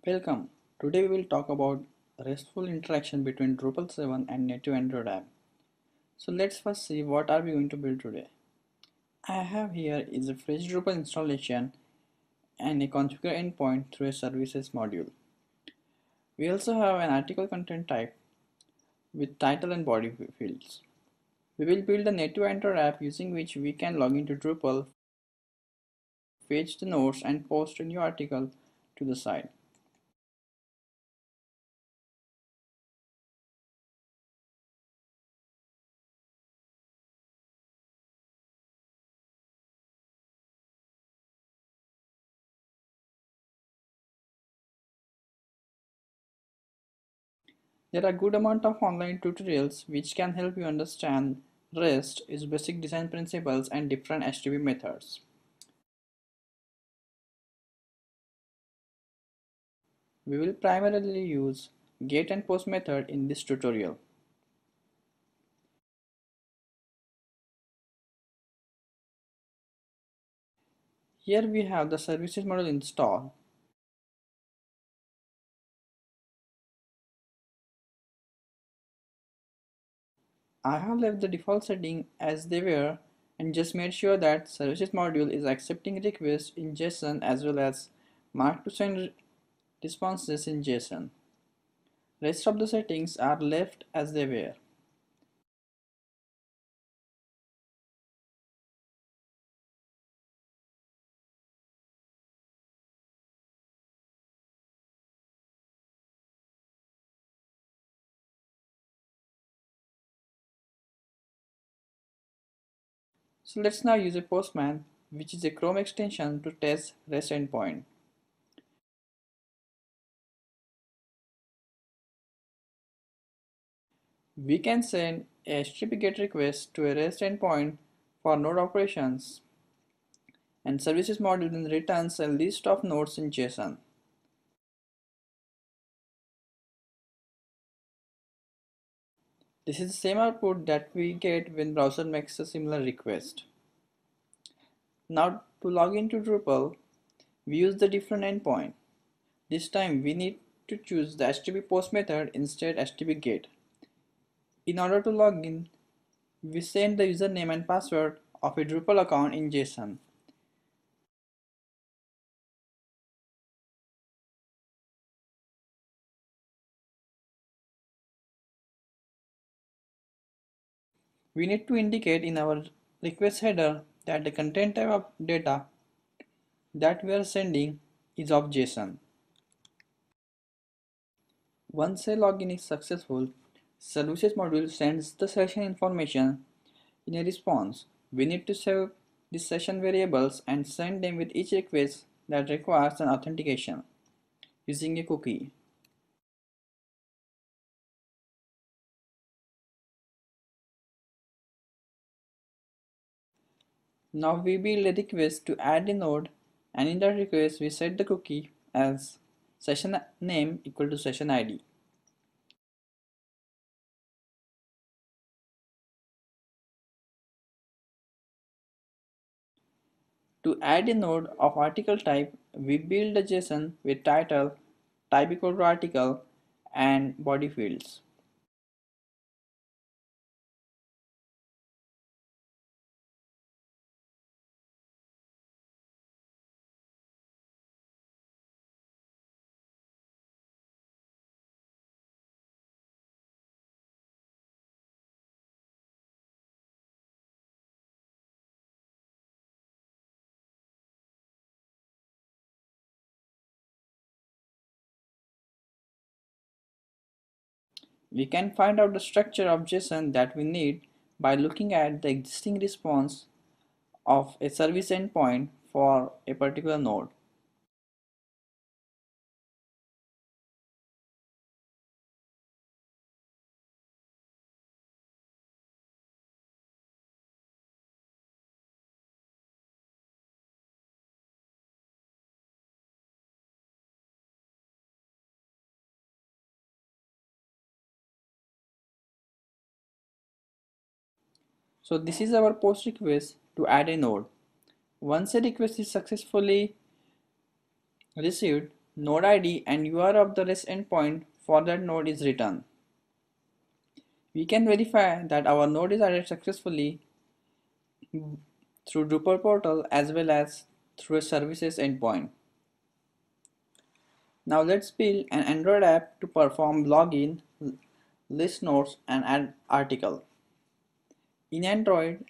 Welcome. Today we will talk about RESTful interaction between Drupal 7 and native Android app. So let's first see what are we going to build today. I have here is a fresh Drupal installation and a configure endpoint through a services module. We also have an article content type with title and body fields. We will build a native Android app using which we can log into Drupal, fetch the nodes and post a new article to the site. There are good amount of online tutorials which can help you understand REST, its basic design principles and different HTTP methods. We will primarily use get and post method in this tutorial. Here we have the services module installed. I have left the default setting as they were and just made sure that services module is accepting requests in JSON as well as mark to send responses in JSON. Rest of the settings are left as they were. So let's now use a Postman, which is a Chrome extension to test REST endpoint. We can send a HTTP GET request to a REST endpoint for node operations, and services module then returns a list of nodes in JSON. This is the same output that we get when browser makes a similar request. Now to log into Drupal, we use the different endpoint. This time we need to choose the HTTP post method instead HTTP GET. In order to log in, we send the username and password of a Drupal account in JSON. We need to indicate in our request header that the content type of data that we are sending is of JSON. Once a login is successful, services module sends the session information in a response. We need to save the session variables and send them with each request that requires an authentication using a cookie. Now we build a request to add a node, and in that request we set the cookie as session name equal to session ID. To add a node of article type, we build a JSON with title, type equal to article, and body fields. We can find out the structure of JSON that we need by looking at the existing response of a service endpoint for a particular node. So this is our post request to add a node. Once a request is successfully received, node ID and URL of the REST endpoint for that node is returned. We can verify that our node is added successfully through Drupal portal as well as through a services endpoint. Now let's build an Android app to perform login, list nodes and add article. In Android,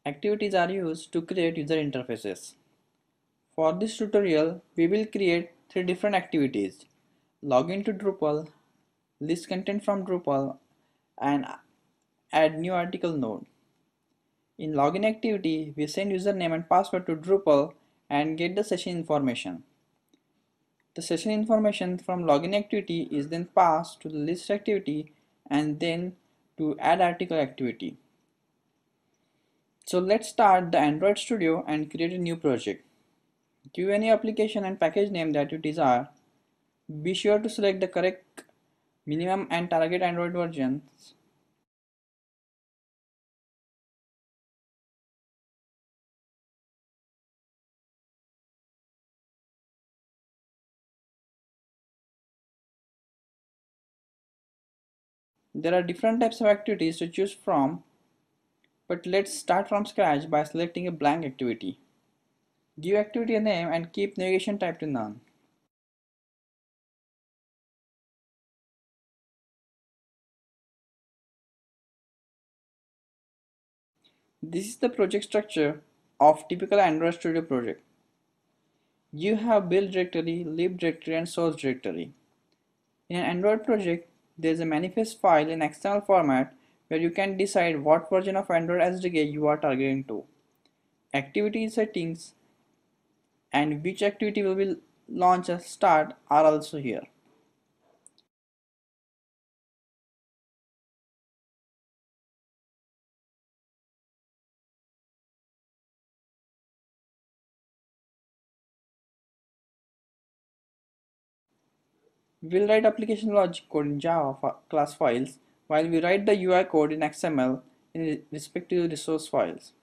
activities are used to create user interfaces. For this tutorial, we will create three different activities: login to Drupal, list content from Drupal, and add new article node. In login activity, we send username and password to Drupal and get the session information. The session information from login activity is then passed to the list activity and then to add article activity. So let's start the Android Studio and create a new project. Give any application and package name that you desire. Be sure to select the correct minimum and target Android versions. There are different types of activities to choose from, but let's start from scratch by selecting a blank activity. Give activity a name and keep navigation type to none. This is the project structure of typical Android Studio project. You have build directory, lib directory and source directory. In an Android project, there is a manifest file in XML format where you can decide what version of Android SDK you are targeting to. Activity settings and which activity will be launched and start are also here. We'll write application logic code in Java class files while we write the UI code in XML in respective resource files.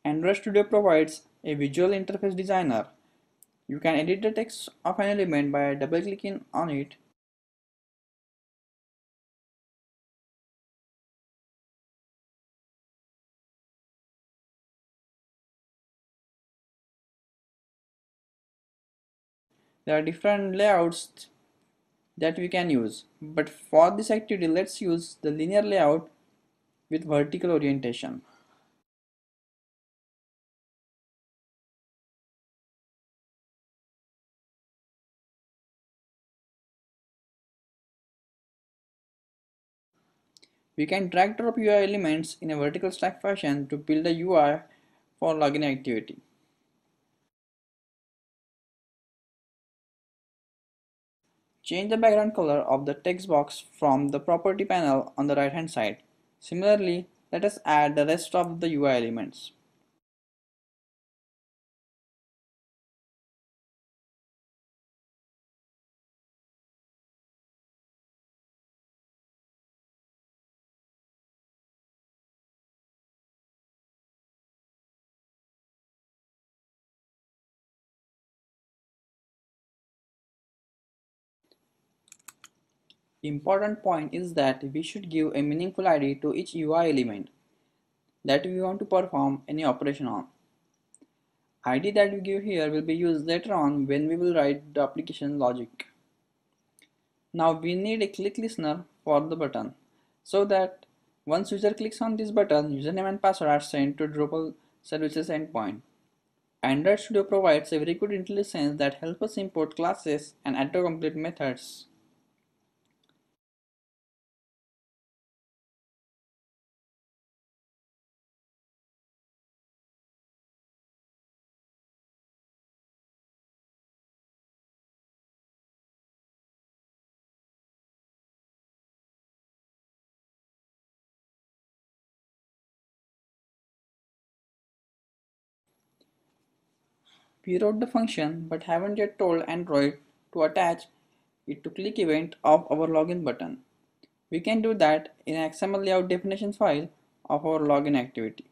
Android Studio provides a visual interface designer. You can edit the text of an element by double-clicking on it. There are different layouts that we can use, but for this activity let's use the linear layout with vertical orientation. We can drag drop UI elements in a vertical stack fashion to build a UI for login activity. Change the background color of the text box from the property panel on the right hand side. Similarly, let us add the rest of the UI elements. Important point is that we should give a meaningful ID to each UI element that we want to perform any operation on. ID that we give here will be used later on when we will write the application logic. Now we need a click listener for the button so that once user clicks on this button, username and password are sent to Drupal services endpoint. Android Studio provides a very good IntelliSense that helps us import classes and autocomplete methods. We wrote the function but haven't yet told Android to attach it to click event of our login button. We can do that in an XML layout definition file of our login activity.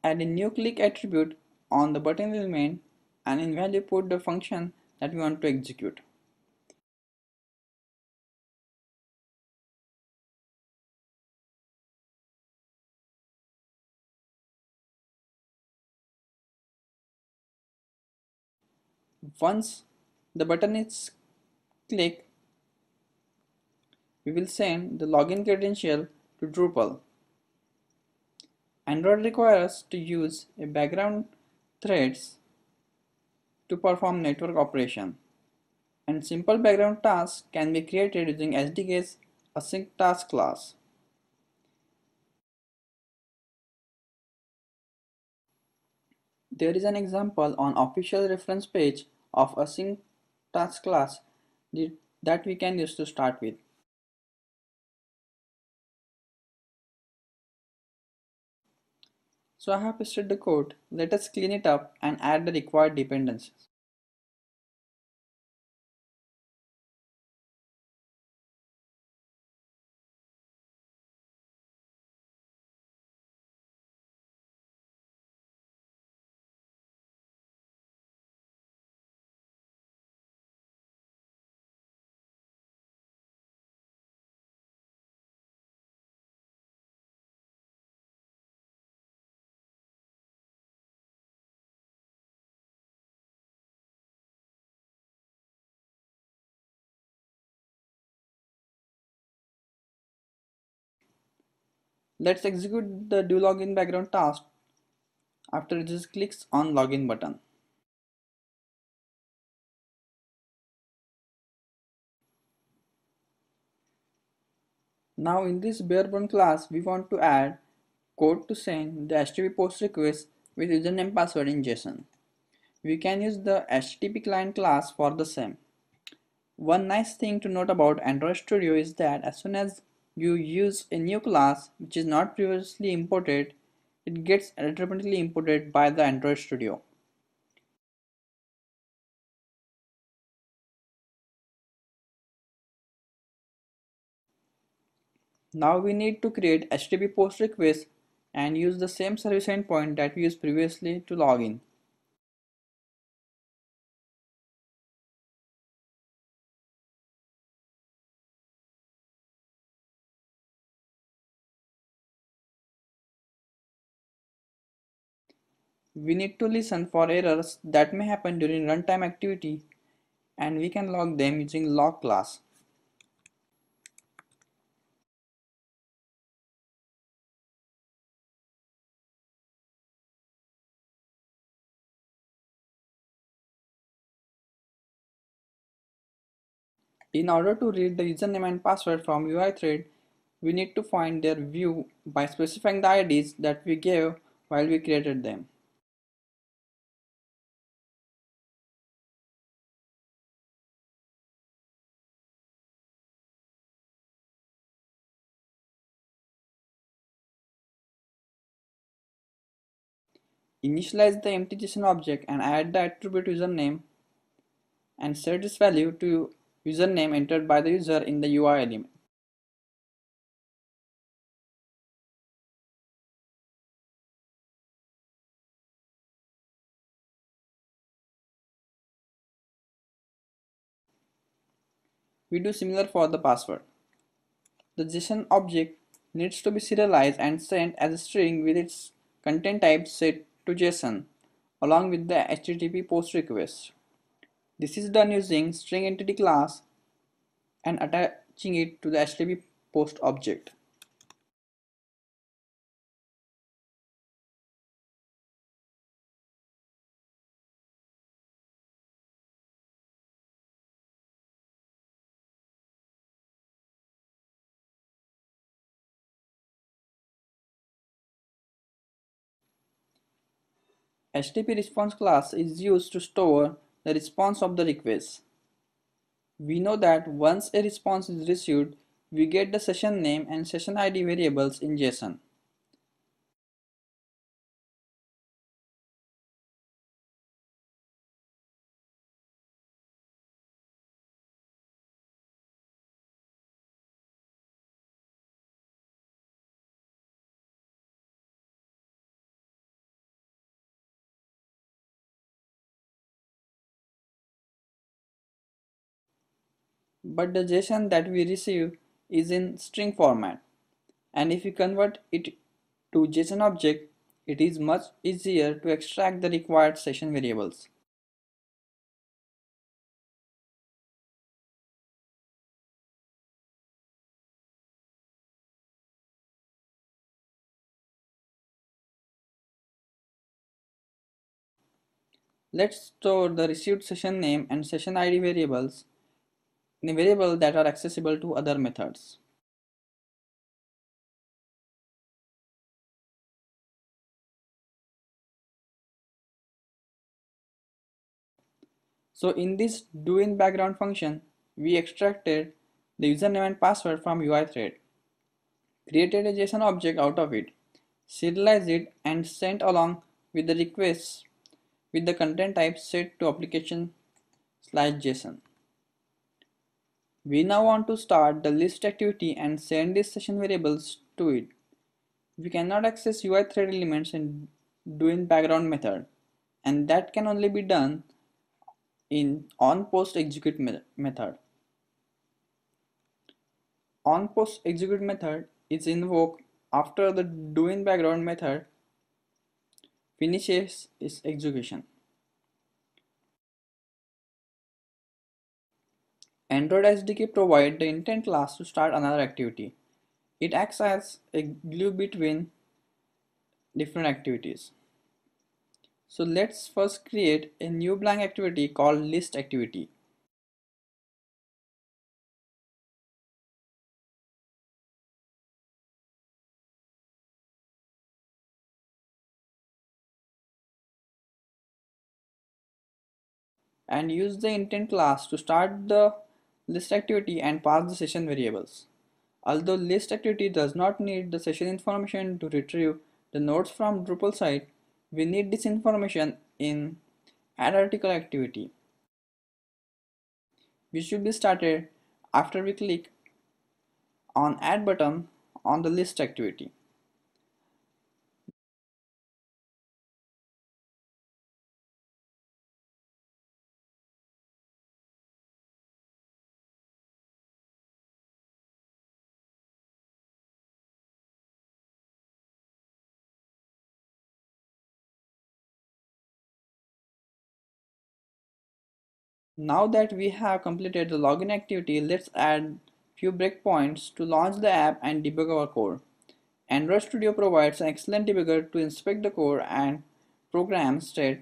Add a new click attribute on the button element and in value put the function that we want to execute. Once the button is clicked, we will send the login credential to Drupal. Android requires us to use a background threads to perform network operation, and simple background tasks can be created using SDK's AsyncTask class. There is an example on official reference page of AsyncTask class that we can use to start with. So I have pasted the code. Let us clean it up and add the required dependencies. Let's execute the do login background task after it just clicks on login button. Now in this barebone class we want to add code to send the HTTP post request with username password in JSON. We can use the HTTP client class for the same. One nice thing to note about Android Studio is that as soon as you use a new class which is not previously imported, it gets automatically imported by the Android Studio. Now we need to create HTTP post request and use the same service endpoint that we used previously to log in. We need to listen for errors that may happen during runtime activity, and we can log them using log class. In order to read the username and password from UI thread, we need to find their view by specifying the IDs that we gave while we created them. Initialize the empty JSON object and add the attribute username and set its value to username entered by the user in the UI element. We do similar for the password. The JSON object needs to be serialized and sent as a string with its content type set to JSON along with the HTTP post request. This is done using string entity class and attaching it to the HTTP post object. HTTP response class is used to store the response of the request. We know that once a response is received, we get the session name and session ID variables in JSON. but the JSON that we receive is in string format, and if we convert it to JSON object, it is much easier to extract the required session variables. Let's store the received session name and session ID variables in a variable that are accessible to other methods. So in this doInBackground function, we extracted the username and password from UI thread, created a JSON object out of it, serialized it, and sent along with the requests with the content type set to application/JSON. We now want to start the list activity and send these session variables to it. We cannot access UI thread elements in doInBackground method, and that can only be done in onPostExecute method. OnPostExecute method is invoked after the doInBackground method finishes its execution. Android SDK provides the intent class to start another activity. It acts as a glue between different activities. So let's first create a new blank activity called list activity. And use the intent class to start the list activity and pass the session variables. Although list activity does not need the session information to retrieve the nodes from Drupal site, we need this information in add article activity, which should be started after we click on add button on the list activity. Now that we have completed the login activity, let's add few breakpoints to launch the app and debug our code. Android Studio provides an excellent debugger to inspect the code and program state,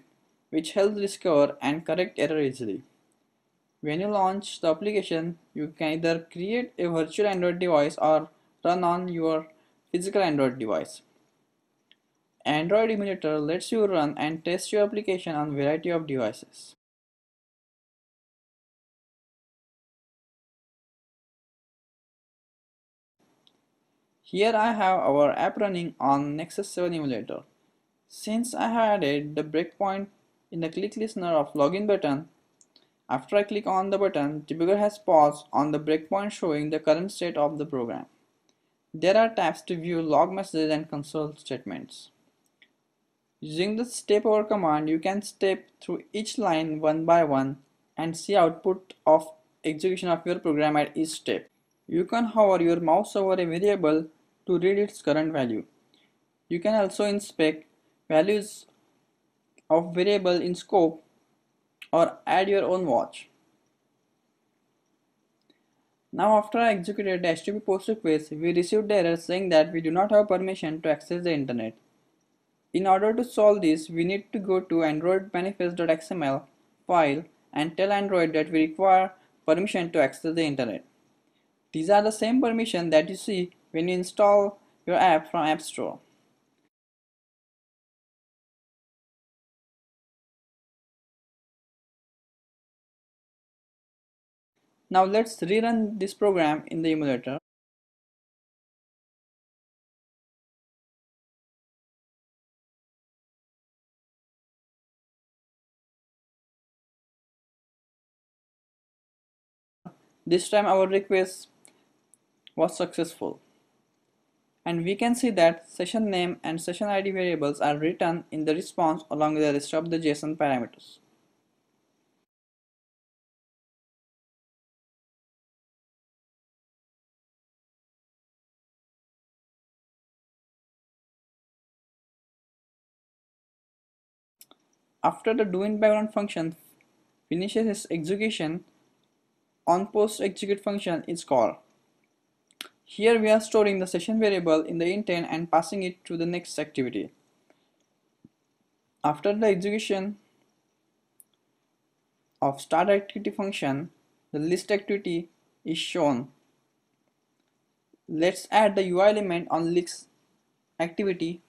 which helps discover and correct error easily. When you launch the application, you can either create a virtual Android device or run on your physical Android device. Android Emulator lets you run and test your application on a variety of devices. Here I have our app running on Nexus 7 emulator. Since I have added the breakpoint in the click listener of login button, after I click on the button, Debugger has paused on the breakpoint showing the current state of the program. There are tabs to view log messages and console statements. Using the step over command, you can step through each line one by one and see output of execution of your program at each step. You can hover your mouse over a variable to read its current value. You can also inspect values of variable in scope or add your own watch. Now after I executed the HTTP post request, we received the error saying that we do not have permission to access the internet. In order to solve this, we need to go to Android manifest.xml file and tell Android that we require permission to access the internet. These are the same permission that you see when you install your app from App Store. Now let's rerun this program in the emulator. This time our request was successful. And we can see that session name and session ID variables are written in the response along with the rest of the JSON parameters. After the doInBackground function finishes its execution, onPostExecute function is called. Here we are storing the session variable in the intent and passing it to the next activity. After the execution of start activity function, the list activity is shown. Let's add the UI element on list activity,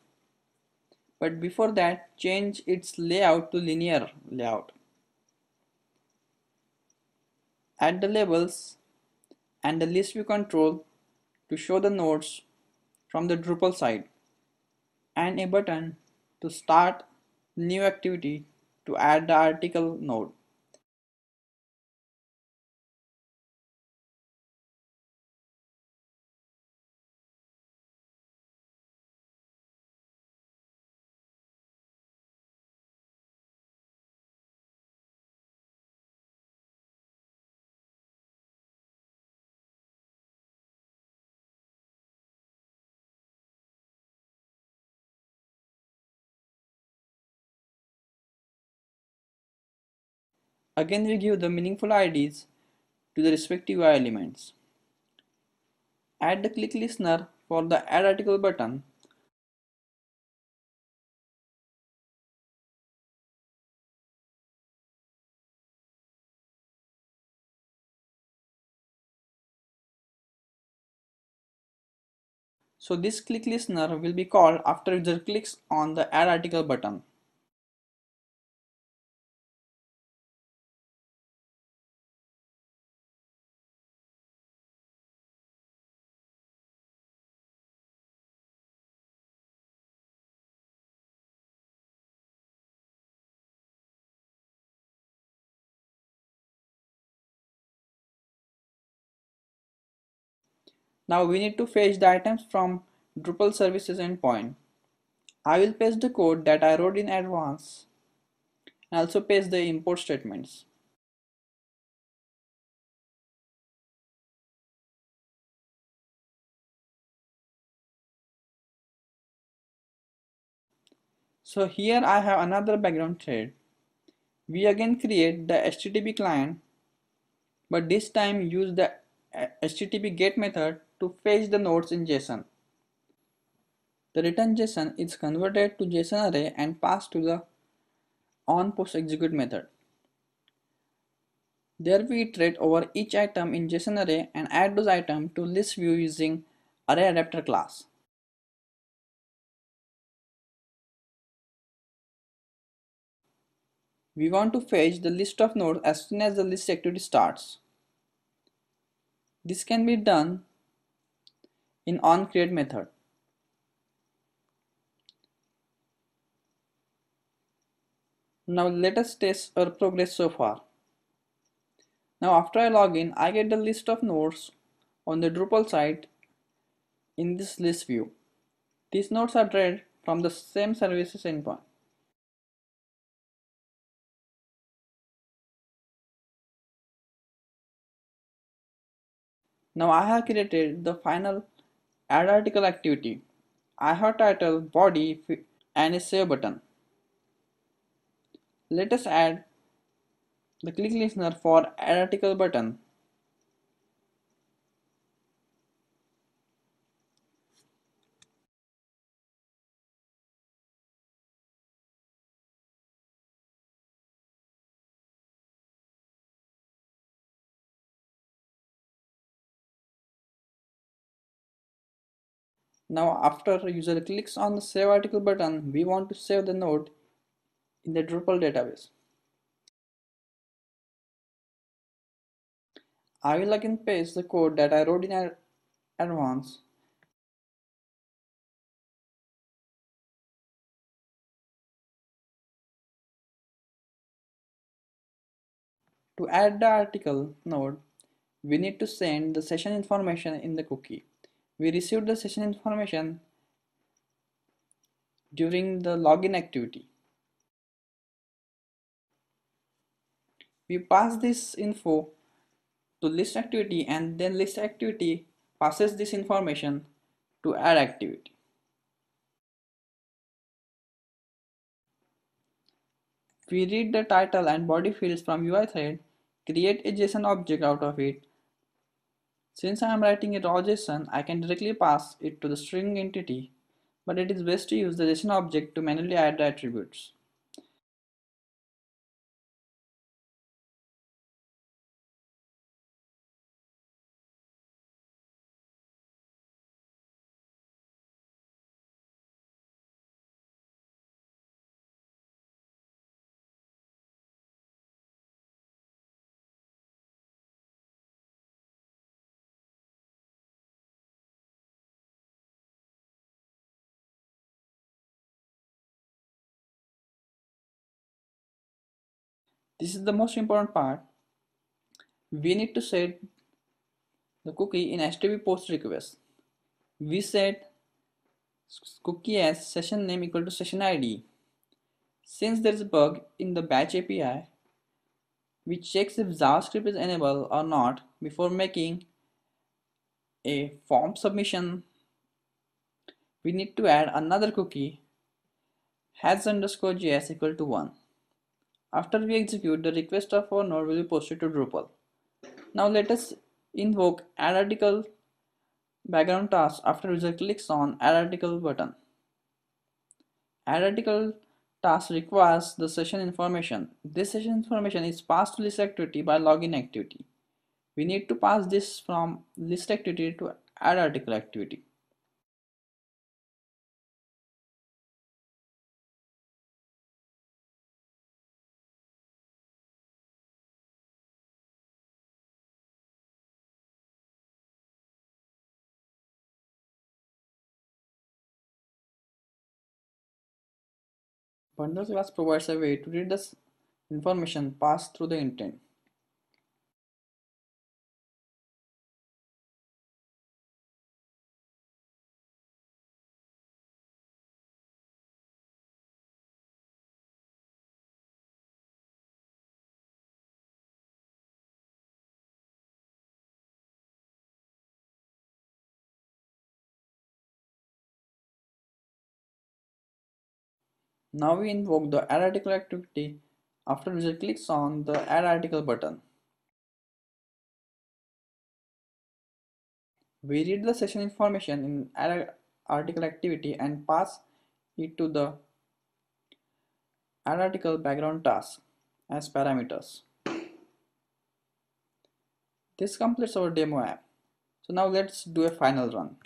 but before that change its layout to linear layout. Add the labels and the list view control to show the nodes from the Drupal site, and a button to start new activity to add the article node. Again we give the meaningful IDs to the respective UI elements. Add the click listener for the add article button. So this click listener will be called after user clicks on the add article button. Now we need to fetch the items from Drupal services endpoint. I will paste the code that I wrote in advance and also paste the import statements. So here I have another background thread. We again create the HTTP client, but this time use the HTTP GET method to fetch the nodes in JSON. The return JSON is converted to JSON array and passed to the onPostExecute method. There we iterate over each item in JSON array and add those items to list view using arrayAdapter class. We want to fetch the list of nodes as soon as the list activity starts. This can be done in onCreate method. Now let us test our progress so far. Now after I log in, I get the list of nodes on the Drupal site in this list view. These nodes are read from the same services endpoint. Now I have created the final add article activity. I have title, body and a save button. Let us add the click listener for add article button. Now after user clicks on the save article button, we want to save the node in the Drupal database. I will again paste the code that I wrote in advance. To add the article node, we need to send the session information in the cookie. We received the session information during the login activity. We pass this info to list activity and then list activity passes this information to add activity. We read the title and body fields from UI thread, create a JSON object out of it. Since I am writing a raw JSON, I can directly pass it to the string entity, but it is best to use the JSON object to manually add the attributes. This is the most important part. We need to set the cookie in HTTP post request. We set cookie as session name equal to session ID. Since there is a bug in the batch API, we check if JavaScript is enabled or not before making a form submission. We need to add another cookie has_js equal to 1. After we execute, the request of our node will be posted to Drupal. Now let us invoke add article background task after user clicks on add article button. Add article task requires the session information. This session information is passed to list activity by login activity. We need to pass this from list activity to add article activity. Bundle class provides a way to read this information passed through the intent. Now we invoke the add article activity after user clicks on the add article button. We read the session information in add article activity and pass it to the add article background task as parameters. This completes our demo app. So now let's do a final run.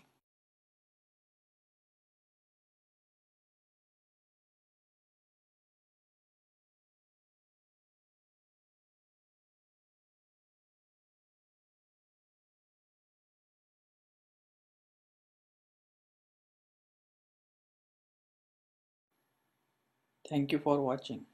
Thank you for watching.